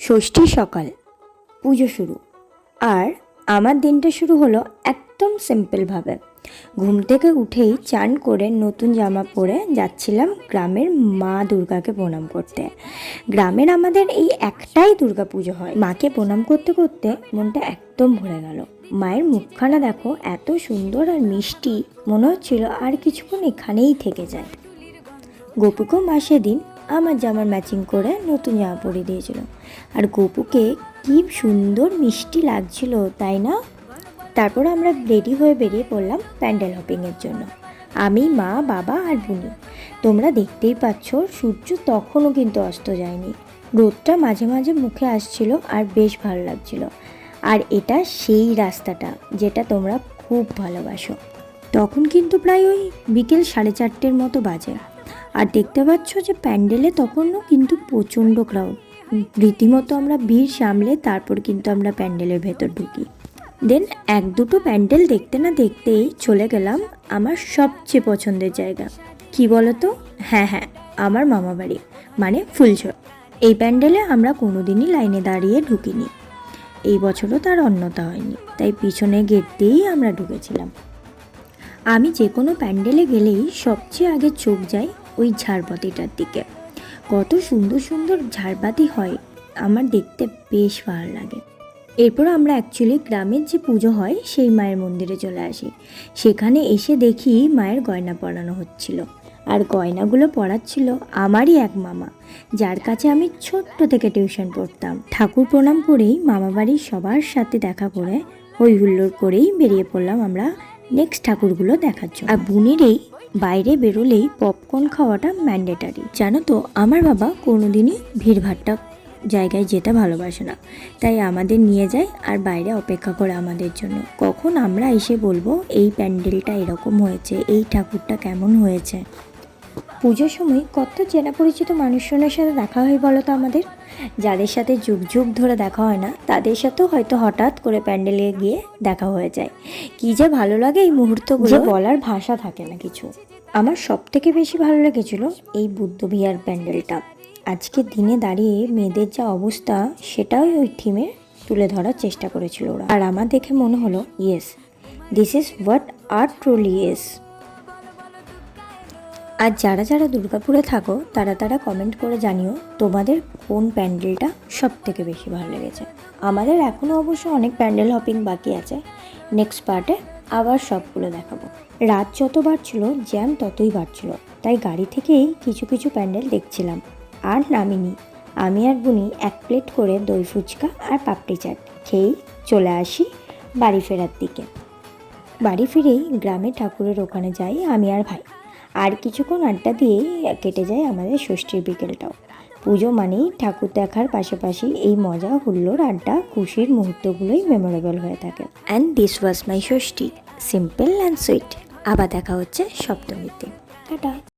ষষ্ঠীর সকাল, পুজো শুরু। আর আমার দিনটা শুরু হলো একদম সিম্পলভাবে। ঘুম থেকে উঠেই চান করে নতুন জামা পরে যাচ্ছিলাম গ্রামের মা দুর্গাকে প্রণাম করতে। গ্রামের আমাদের এই একটাই দুর্গা পুজো হয়। মাকে প্রণাম করতে করতে মনটা একদম ভরে গেল। মায়ের মুখখানা দেখো, এত সুন্দর আর মিষ্টি, মনে হচ্ছিল আর কিছুক্ষণ এখানেই থেকে যায়। গোপুকেও মা সেদিন আমার জামার ম্যাচিং করে নতুন জামা পরিয়ে দিয়েছিল। আর গোপুকে কি সুন্দর মিষ্টি লাগছিল, তাই না? তারপর আমরা রেডি হয়ে বেরিয়ে পড়লাম প্যান্ডেল হপিংয়ের জন্য। আমি, মা, বাবা আর বুনি। তোমরা দেখতেই পাচ্ছ, সূর্য তখনও কিন্তু অস্ত যায়নি। রোদটা মাঝে মাঝে মুখে আসছিল আর বেশ ভালো লাগছিল। আর এটা সেই রাস্তাটা যেটা তোমরা খুব ভালোবাসো। তখন কিন্তু প্রায় ওই বিকেল 4:30 মতো বাজে। আর দেখতে পাচ্ছ যে প্যান্ডেলে তখনও কিন্তু প্রচণ্ড ক্রাউড। রীতিমতো আমরা ভিড় সামলে তারপর কিন্তু আমরা প্যান্ডেলের ভেতর ঢুকি। দেন এক দুটো প্যান্ডেল দেখতে না দেখতেই চলে গেলাম আমার সবচেয়ে পছন্দের জায়গা। কি বলো তো? হ্যাঁ, আমার মামাবাড়ি, মানে ফুলঝড়। এই প্যান্ডেলে আমরা কোনোদিনই লাইনে দাঁড়িয়ে ঢুকিনি। এই বছরও তার অন্যতা হয়নি, তাই পিছনে গেট দিয়েই আমরা ঢুকেছিলাম। আমি যে কোনো প্যান্ডেলে গেলেই সবচেয়ে আগে চোখ যায় ওই ঝাড়বাতিটার দিকে। কত সুন্দর সুন্দর ঝাড়বাতি হয়, আমার দেখতে বেশ ভালো লাগে। এরপর আমরা অ্যাকচুয়ালি গ্রামের যে পুজো হয় সেই মায়ের মন্দিরে চলে আসি। সেখানে এসে দেখি মায়ের গয়না পরানো হচ্ছিল। আর গয়নাগুলো পরাচ্ছিল আমারই এক মামা, যার কাছে আমি ছোট্ট থেকে টিউশন পড়তাম। ঠাকুর প্রণাম করেই মামাবাড়ির সবার সাথে দেখা করে হই হুল্লোড় করেই বেরিয়ে পড়লাম আমরা নেক্সট ঠাকুরগুলো দেখার জন্য। আর বুনিরেই বাইরে বেরোলেই পপকর্ন খাওয়াটা ম্যান্ডেটারি। জানো তো, আমার বাবা কোনোদিনই ভিড়ভাট্টা জায়গায় যেতে ভালোবাসে না, তাই আমাদের নিয়ে যায় আর বাইরে অপেক্ষা করে আমাদের জন্য। কখন আমরা এসে বলবো এই প্যান্ডেলটা এরকম হয়েছে, এই ঠাকুরটা কেমন হয়েছে। পুজোর সময় কত চেনা পরিচিত মানুষজনের সাথে দেখা হয় বলো তো আমাদের। যাদের সাথে যুগ যুগ ধরে দেখা হয় না, তাদের সাথেও হয়তো হঠাৎ করে প্যান্ডেলে গিয়ে দেখা হয়ে যায়। কি যে ভালো লাগে এই মুহূর্তগুলো, বলার ভাষা থাকে না কিছু। আমার সব থেকে বেশি ভালো লেগেছিল এই বুদ্ধবিহার প্যান্ডেলটা। আজকে দিনে দাঁড়িয়ে মেয়েদের যা অবস্থা, সেটাও ওই থিমে তুলে ধরার চেষ্টা করেছিল ওরা। আর আমার দেখে মনে হলো, yes, this is what art truly is. আর যারা যারা দুর্গাপুরে থাকো তারা কমেন্ট করে জানিও তোমাদের কোন প্যান্ডেলটা সব থেকে বেশি ভালো লেগেছে। আমাদের এখনও অবশ্য অনেক প্যান্ডেল হপিং বাকি আছে, নেক্সট পার্টে আবার সবগুলো দেখাবো। রাত যত বাড়ছিল জ্যাম ততই বাড়ছিল, তাই গাড়ি থেকেই কিছু কিছু প্যান্ডেল দেখছিলাম আর নামিনি। আমি আর বুনি 1 প্লেট করে দই ফুচকা আর পাপড়ি চাট খেয়েই চলে আসি বাড়ি ফেরার দিকে। বাড়ি ফিরেই গ্রামে ঠাকুরের ওখানে যাই আমি আর ভাই। আর কিছুক্ষণ আড্ডা দিয়েই কেটে যায় আমাদের ষষ্ঠীর বিকেলটাও। পুজো মানেই ঠাকুর দেখার পাশাপাশি এই মজা, হুল্লোড়, আড্ডা, খুশির মুহূর্তগুলোই মেমোরেবল হয়ে থাকে। And this was my Shashthi, simple and sweet. আবার দেখা হচ্ছে সপ্তমীতে। টাটা।